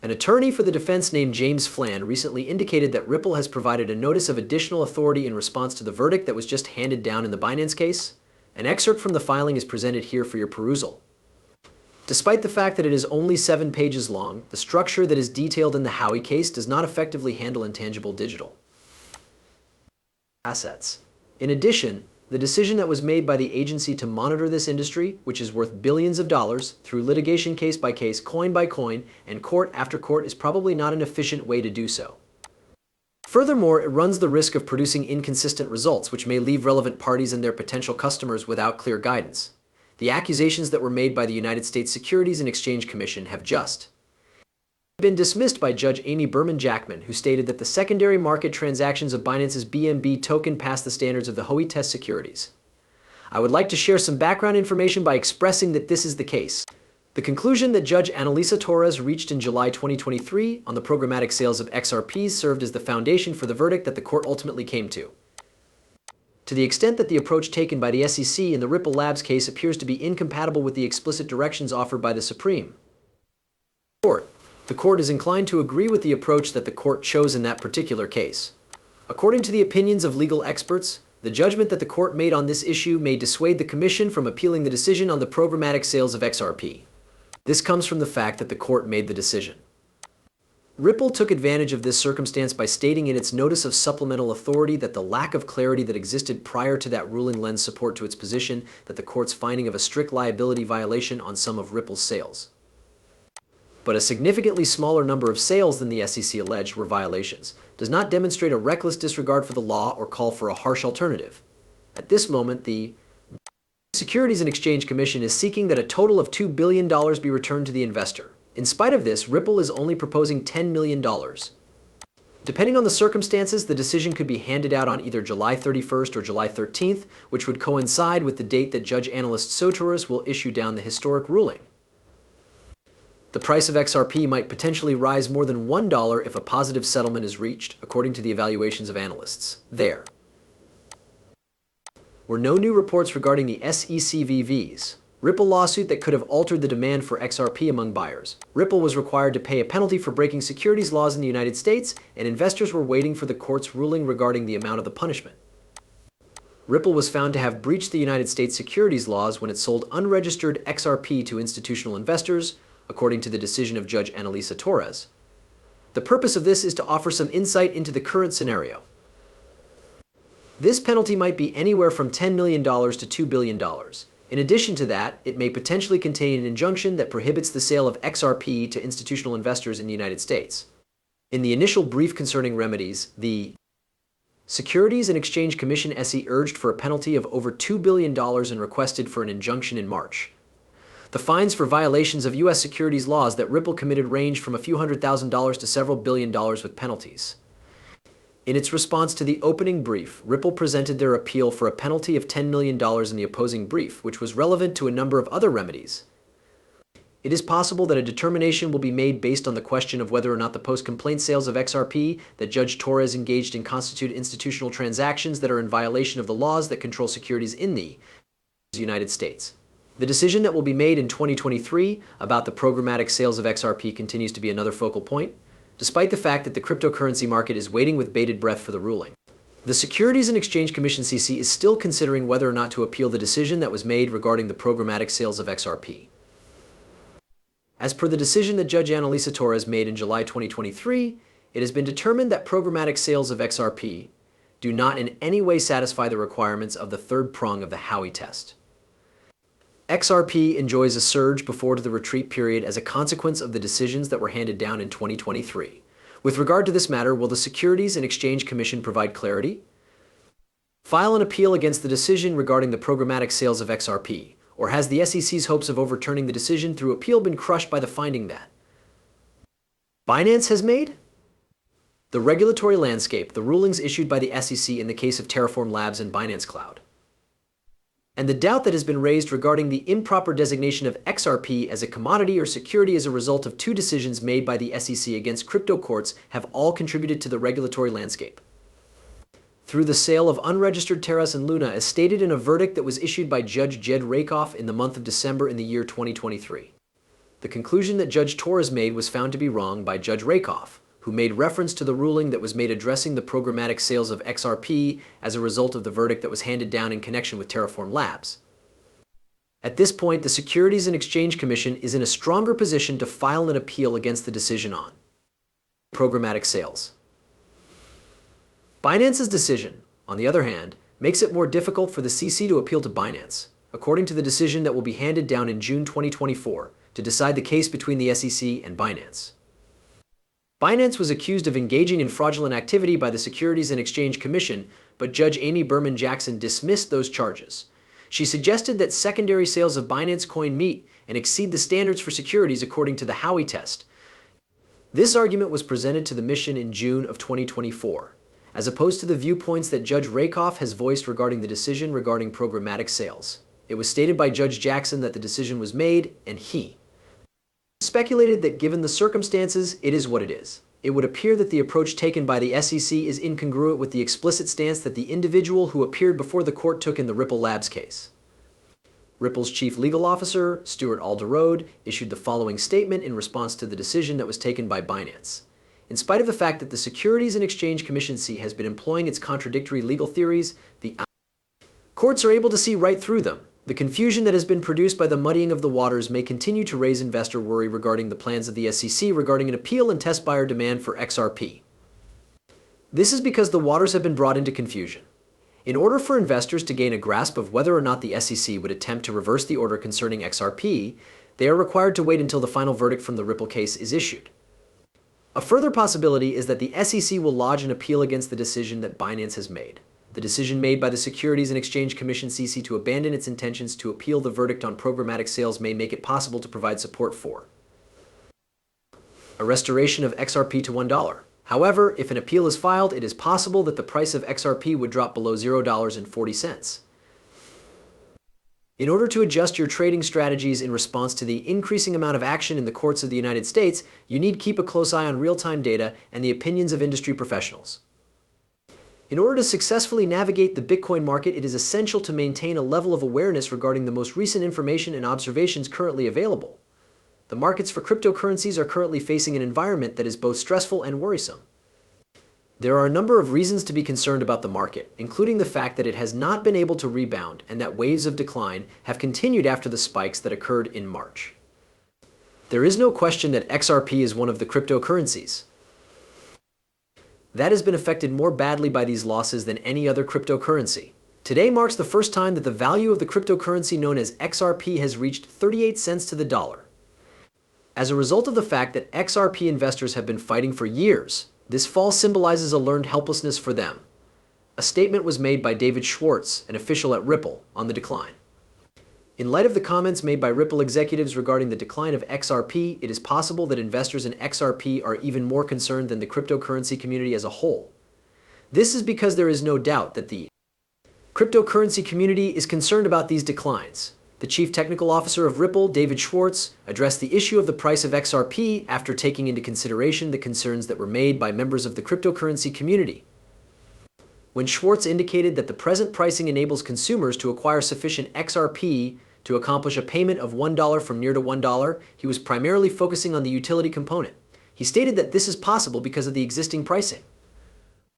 An attorney for the defense named James Flan recently indicated that Ripple has provided a notice of additional authority in response to the verdict that was just handed down in the Binance case. An excerpt from the filing is presented here for your perusal. Despite the fact that it is only 7 pages long, the structure that is detailed in the Howey case does not effectively handle intangible digital assets. In addition, the decision that was made by the agency to monitor this industry, which is worth billions of dollars, through litigation case by case, coin by coin, and court after court is probably not an efficient way to do so. Furthermore, it runs the risk of producing inconsistent results, which may leave relevant parties and their potential customers without clear guidance. The accusations that were made by the United States Securities and Exchange Commission have just been dismissed by Judge Amy Berman Jackman, who stated that the secondary market transactions of Binance's BNB token pass the standards of the Howey test securities. I would like to share some background information by expressing that this is the case. The conclusion that Judge Analisa Torres reached in July 2023 on the programmatic sales of XRPs served as the foundation for the verdict that the court ultimately came to. To the extent that the approach taken by the SEC in the Ripple Labs case appears to be incompatible with the explicit directions offered by the Supreme Court, the court is inclined to agree with the approach that the court chose in that particular case. According to the opinions of legal experts, the judgment that the court made on this issue may dissuade the Commission from appealing the decision on the programmatic sales of XRP. This comes from the fact that the court made the decision. Ripple took advantage of this circumstance by stating in its notice of supplemental authority that the lack of clarity that existed prior to that ruling lends support to its position that the court's finding of a strict liability violation on some of Ripple's sales. But a significantly smaller number of sales than the SEC alleged were violations, does not demonstrate a reckless disregard for the law or call for a harsh alternative. At this moment, the Securities and Exchange Commission is seeking that a total of $2 billion be returned to the investor. In spite of this, Ripple is only proposing $10 million. Depending on the circumstances, the decision could be handed out on either July 31st or July 13th, which would coincide with the date that Judge Analisa Torres will issue down the historic ruling. The price of XRP might potentially rise more than $1 if a positive settlement is reached, according to the evaluations of analysts. There were no new reports regarding the SECVV's Ripple lawsuit that could have altered the demand for XRP among buyers. Ripple was required to pay a penalty for breaking securities laws in the United States, and investors were waiting for the court's ruling regarding the amount of the punishment. Ripple was found to have breached the United States securities laws when it sold unregistered XRP to institutional investors, according to the decision of Judge Analisa Torres. The purpose of this is to offer some insight into the current scenario. This penalty might be anywhere from $10 million to $2 billion. In addition to that, it may potentially contain an injunction that prohibits the sale of XRP to institutional investors in the United States. In the initial brief concerning remedies, the Securities and Exchange Commission SE urged for a penalty of over $2 billion and requested for an injunction in March. The fines for violations of U.S. securities laws that Ripple committed ranged from a few $100,000 to several $1 billion with penalties. In its response to the opening brief, Ripple presented their appeal for a penalty of $10 million in the opposing brief, which was relevant to a number of other remedies. It is possible that a determination will be made based on the question of whether or not the post-complaint sales of XRP that Judge Torres engaged in constitute institutional transactions that are in violation of the laws that control securities in the United States. The decision that will be made in 2023 about the programmatic sales of XRP continues to be another focal point, despite the fact that the cryptocurrency market is waiting with bated breath for the ruling. The Securities and Exchange Commission (SEC) is still considering whether or not to appeal the decision that was made regarding the programmatic sales of XRP. As per the decision that Judge Analisa Torres made in July 2023, it has been determined that programmatic sales of XRP do not in any way satisfy the requirements of the third prong of the Howey test. XRP enjoys a surge before the retreat period as a consequence of the decisions that were handed down in 2023. With regard to this matter, will the Securities and Exchange Commission provide clarity? File an appeal against the decision regarding the programmatic sales of XRP, or has the SEC's hopes of overturning the decision through appeal been crushed by the finding that Binance has made? The regulatory landscape, the rulings issued by the SEC in the case of Terraform Labs and Binance Cloud, and the doubt that has been raised regarding the improper designation of XRP as a commodity or security as a result of two decisions made by the SEC against crypto courts have all contributed to the regulatory landscape. Through the sale of unregistered Terras and Luna as stated in a verdict that was issued by Judge Jed Rakoff in the month of December in the year 2023. The conclusion that Judge Torres made was found to be wrong by Judge Rakoff, who made reference to the ruling that was made addressing the programmatic sales of XRP as a result of the verdict that was handed down in connection with Terraform Labs. At this point, the Securities and Exchange Commission is in a stronger position to file an appeal against the decision on programmatic sales. Binance's decision, on the other hand, makes it more difficult for the CC to appeal to Binance, according to the decision that will be handed down in June 2024 to decide the case between the SEC and Binance. Binance was accused of engaging in fraudulent activity by the Securities and Exchange Commission, but Judge Amy Berman Jackson dismissed those charges. She suggested that secondary sales of Binance Coin meet and exceed the standards for securities according to the Howey test. This argument was presented to the mission in June of 2024, as opposed to the viewpoints that Judge Rakoff has voiced regarding the decision regarding programmatic sales. It was stated by Judge Jackson that the decision was made, and he speculated that given the circumstances, it is what it is. It would appear that the approach taken by the SEC is incongruent with the explicit stance that the individual who appeared before the court took in the Ripple Labs case. Ripple's chief legal officer, Stuart Alderode, issued the following statement in response to the decision that was taken by Binance. In spite of the fact that the Securities and Exchange Commission has been employing its contradictory legal theories, the courts are able to see right through them. The confusion that has been produced by the muddying of the waters may continue to raise investor worry regarding the plans of the SEC regarding an appeal and test buyer demand for XRP. This is because the waters have been brought into confusion. In order for investors to gain a grasp of whether or not the SEC would attempt to reverse the order concerning XRP, they are required to wait until the final verdict from the Ripple case is issued. A further possibility is that the SEC will lodge an appeal against the decision that Binance has made. The decision made by the Securities and Exchange Commission (SEC) to abandon its intentions to appeal the verdict on programmatic sales may make it possible to provide support for a restoration of XRP to $1. However, if an appeal is filed, it is possible that the price of XRP would drop below $0.40. In order to adjust your trading strategies in response to the increasing amount of action in the courts of the United States, you need to keep a close eye on real-time data and the opinions of industry professionals. In order to successfully navigate the Bitcoin market, it is essential to maintain a level of awareness regarding the most recent information and observations currently available. The markets for cryptocurrencies are currently facing an environment that is both stressful and worrisome. There are a number of reasons to be concerned about the market, including the fact that it has not been able to rebound and that waves of decline have continued after the spikes that occurred in March. There is no question that XRP is one of the cryptocurrencies that has been affected more badly by these losses than any other cryptocurrency. Today marks the first time that the value of the cryptocurrency known as XRP has reached 38 cents to the dollar. As a result of the fact that XRP investors have been fighting for years, this fall symbolizes a learned helplessness for them. A statement was made by David Schwartz, an official at Ripple, on the decline. In light of the comments made by Ripple executives regarding the decline of XRP, it is possible that investors in XRP are even more concerned than the cryptocurrency community as a whole. This is because there is no doubt that the cryptocurrency community is concerned about these declines. The chief technical officer of Ripple, David Schwartz, addressed the issue of the price of XRP after taking into consideration the concerns that were made by members of the cryptocurrency community. When Schwartz indicated that the present pricing enables consumers to acquire sufficient XRP to accomplish a payment of $1 from near to $1, he was primarily focusing on the utility component. He stated that this is possible because of the existing pricing.